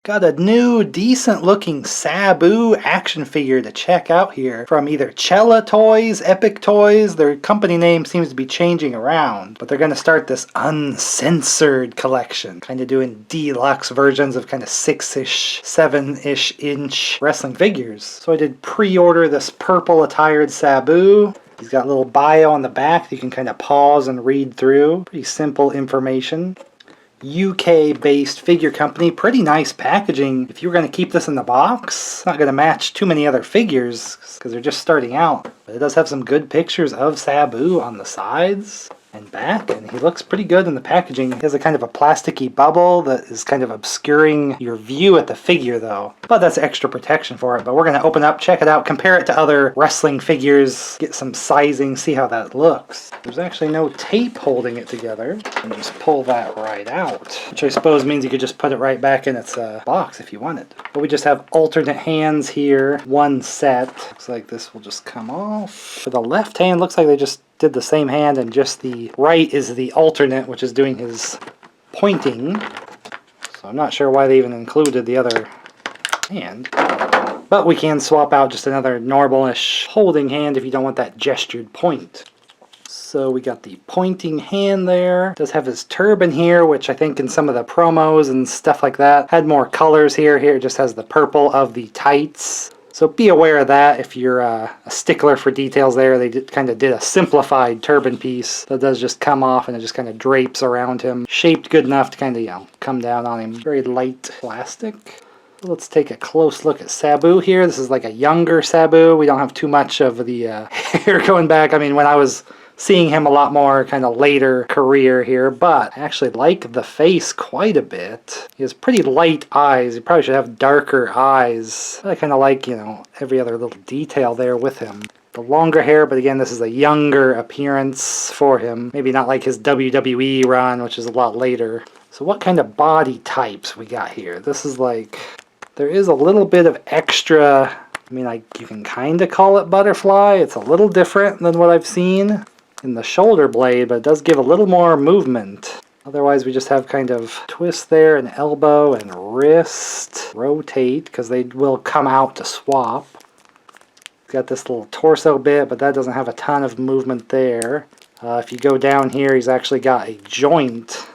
Got a new, decent-looking Sabu action figure to check out here from either Chella Toys, Epic Toys. Their company name seems to be changing around, but they're going to start this uncensored collection, kind of doing deluxe versions of kind of 6-ish, 7-ish inch wrestling figures. So I did pre-order this purple attired Sabu. He's got a little bio on the back that you can kind of pause and read through. Pretty simple information. UK-based figure company. Pretty nice packaging. If you were going to keep this in the box, it's not going to match too many other figures because they're just starting out. But it does have some good pictures of Sabu on the sides and back, and he looks pretty good in the packaging. He has a kind of a plasticky bubble that is kind of obscuring your view at the figure though. But that's extra protection for it. But we're going to open up, check it out, compare it to other wrestling figures, get some sizing, see how that looks. There's actually no tape holding it together. And just pull that right out. Which I suppose means you could just put it right back in its box if you wanted. But we just have alternate hands here. One set. Looks like this will just come off. For the left hand, looks like they just did the same hand, and just the right is the alternate, which is doing his pointing. So I'm not sure why they even included the other hand. But we can swap out just another normal-ish holding hand if you don't want that gestured point. So we got the pointing hand there. It does have his turban here, which I think in some of the promos and stuff like that had more colors here. Here it just has the purple of the tights. So be aware of that if you're a stickler for details there. They kind of did a simplified turban piece that does just come off and it just kind of drapes around him. Shaped good enough to kind of, come down on him. Very light plastic. Let's take a close look at Sabu here. This is like a younger Sabu. We don't have too much of the hair going back. I mean, when I was seeing him a lot more kind of later career here, but I actually like the face quite a bit. He has pretty light eyes. He probably should have darker eyes. I kind of like, every other little detail there with him. The longer hair, but again, this is a younger appearance for him. Maybe not like his WWE run, which is a lot later. So what kind of body types we got here? This is like, there is a little bit of extra, you can kind of call it butterfly. It's a little different than what I've seen in the shoulder blade, but it does give a little more movement. Otherwise we just have kind of twist there, and elbow and wrist. Rotate, because they will come out to swap. Got this little torso bit, but that doesn't have a ton of movement there. If you go down here, he's actually got a joint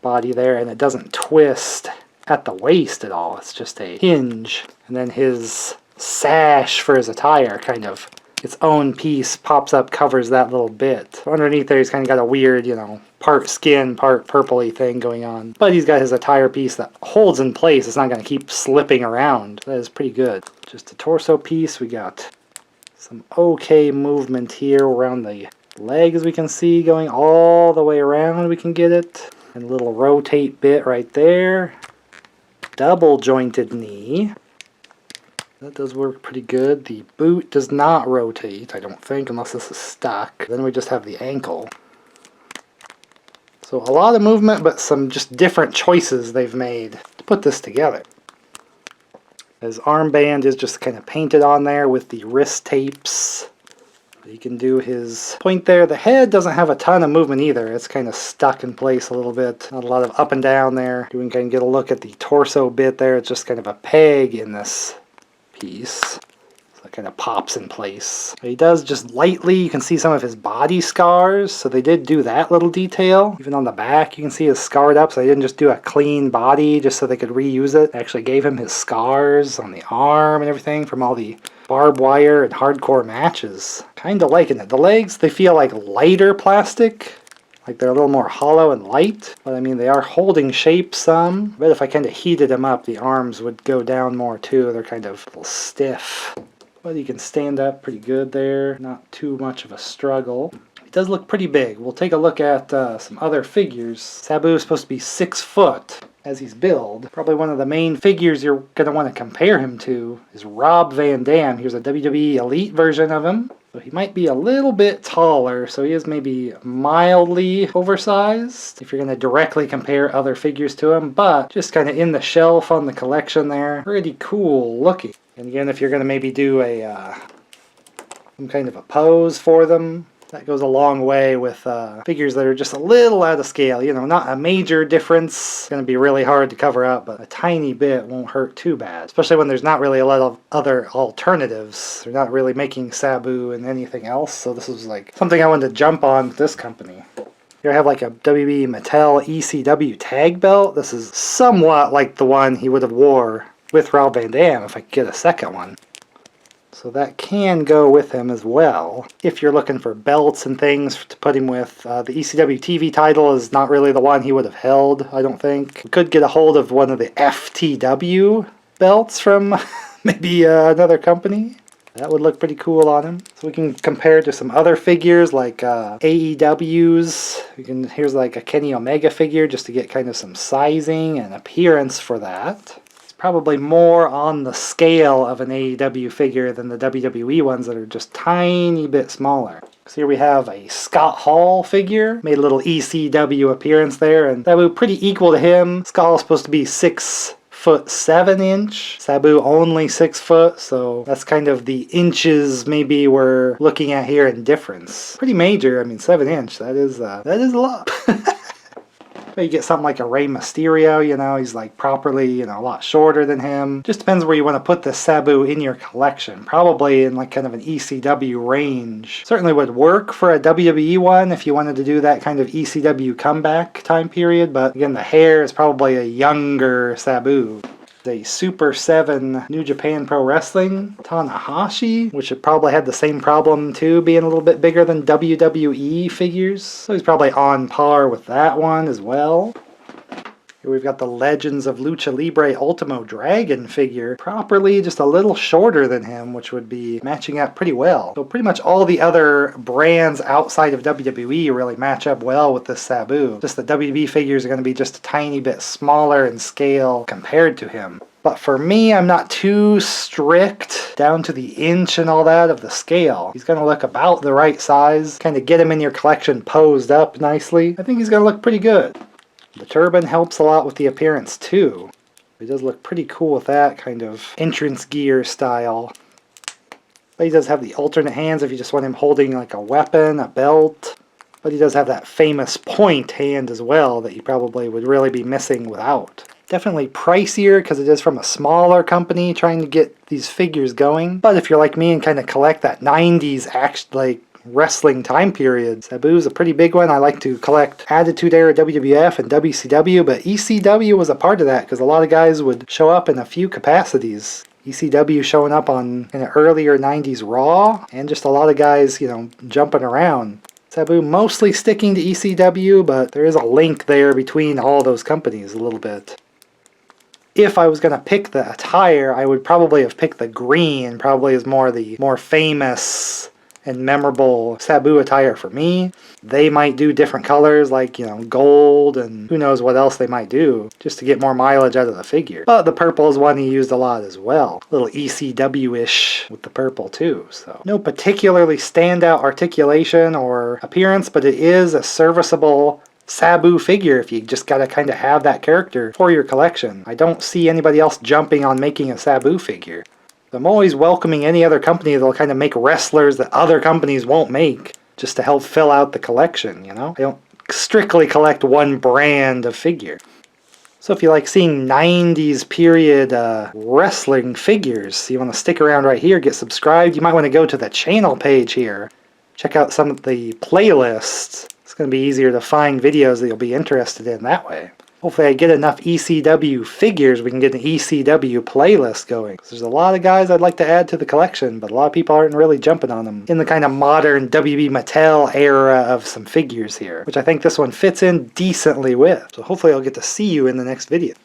body there, and it doesn't twist at the waist at all. It's just a hinge. And then his sash for his attire kind of its own piece pops up, covers that little bit. So underneath there he's kind of got a weird, part skin, part purpley thing going on. But he's got his attire piece that holds in place. It's not going to keep slipping around. That is pretty good. Just a torso piece. We got some okay movement here around the leg, as we can see, going all the way around. We can get it. And a little rotate bit right there. Double jointed knee. That does work pretty good. The boot does not rotate, I don't think, unless this is stuck. Then we just have the ankle. So a lot of movement, but some just different choices they've made to put this together. His armband is just kind of painted on there with the wrist tapes. He can do his point there. The head doesn't have a ton of movement either. It's kind of stuck in place a little bit. Not a lot of up and down there. You can kind of get a look at the torso bit there. It's just kind of a peg in this piece. So it kind of pops in place. He does just lightly, you can see some of his body scars, so they did do that little detail. Even on the back you can see it's scarred up, so they didn't just do a clean body just so they could reuse it. They actually gave him his scars on the arm and everything from all the barbed wire and hardcore matches. Kind of liking it. The legs, they feel like lighter plastic. Like they're a little more hollow and light, but they are holding shape some. I bet if I kind of heated them up, the arms would go down more too. They're kind of a little stiff. But you can stand up pretty good there. Not too much of a struggle. It does look pretty big. We'll take a look at some other figures. Sabu is supposed to be 6 foot as he's billed. Probably one of the main figures you're going to want to compare him to is Rob Van Dam. Here's a WWE Elite version of him. So he might be a little bit taller, so he is maybe mildly oversized if you're going to directly compare other figures to him, but just kind of in the shelf on the collection there. Pretty cool looking. And again, if you're going to maybe do some kind of a pose for them, That goes a long way with figures that are just a little out of scale. You know, not a major difference. It's going to be really hard to cover up, but a tiny bit won't hurt too bad. Especially when there's not really a lot of other alternatives. They're not really making Sabu and anything else, so this was like something I wanted to jump on with this company. Here I have like a WWE Mattel ECW tag belt. This is somewhat like the one he would have wore with Rob Van Dam if I could get a second one. So that can go with him as well. If you're looking for belts and things to put him with, the ECW TV title is not really the one he would have held, I don't think. We could get a hold of one of the FTW belts from maybe another company. That would look pretty cool on him. So we can compare it to some other figures like AEW's. Here's like a Kenny Omega figure just to get kind of some sizing and appearance for that. Probably more on the scale of an AEW figure than the WWE ones that are just tiny bit smaller. So here we have a Scott Hall figure, made a little ECW appearance there, and Sabu pretty equal to him. Scott Hall's supposed to be 6'7". Sabu only 6 foot, so that's kind of the inches maybe we're looking at here in difference. Pretty major. I mean, 7" that is a lot. You get something like a Rey Mysterio, you know, he's like properly, you know, a lot shorter than him. Just depends where you want to put the Sabu in your collection. Probably in like kind of an ECW range. Certainly would work for a WWE one if you wanted to do that kind of ECW comeback time period, but again, the hair is probably a younger Sabu. A Super 7 New Japan Pro Wrestling Tanahashi, which had probably had the same problem too, being a little bit bigger than WWE figures. So he's probably on par with that one as well. Here we've got the Legends of Lucha Libre Ultimo Dragon figure, properly just a little shorter than him, which would be matching up pretty well. So pretty much all the other brands outside of WWE really match up well with this Sabu. Just the WWE figures are going to be just a tiny bit smaller in scale compared to him. But for me, I'm not too strict down to the inch and all that of the scale. He's going to look about the right size, kind of get him in your collection posed up nicely. I think he's going to look pretty good. The turban helps a lot with the appearance too. He does look pretty cool with that kind of entrance gear style. But he does have the alternate hands if you just want him holding like a weapon, a belt. But he does have that famous point hand as well that you probably would really be missing without. Definitely pricier because it is from a smaller company trying to get these figures going. But if you're like me and kind of collect that 90s wrestling time period, Sabu's a pretty big one. I like to collect Attitude Era WWF and WCW, but ECW was a part of that because a lot of guys would show up in a few capacities. ECW showing up on an earlier 90s Raw, and just a lot of guys, you know, jumping around. Sabu mostly sticking to ECW, but there is a link there between all those companies a little bit. If I was going to pick the attire, I would probably have picked the green, probably is the more famous and memorable Sabu attire for me. They might do different colors like, you know, gold and who knows what else they might do just to get more mileage out of the figure. But the purple is one he used a lot as well. A little ECW-ish with the purple too. So no particularly standout articulation or appearance, but it is a serviceable Sabu figure if you just gotta kind of have that character for your collection. I don't see anybody else jumping on making a Sabu figure. I'm always welcoming any other company that'll kind of make wrestlers that other companies won't make just to help fill out the collection, you know? I don't strictly collect one brand of figure. So if you like seeing 90s period wrestling figures, you want to stick around right here, get subscribed, you might want to go to the channel page here. Check out some of the playlists. It's going to be easier to find videos that you'll be interested in that way. Hopefully I get enough ECW figures, we can get an ECW playlist going. There's a lot of guys I'd like to add to the collection, but a lot of people aren't really jumping on them in the kind of modern WB Mattel era of some figures here, which I think this one fits in decently with. So hopefully I'll get to see you in the next video.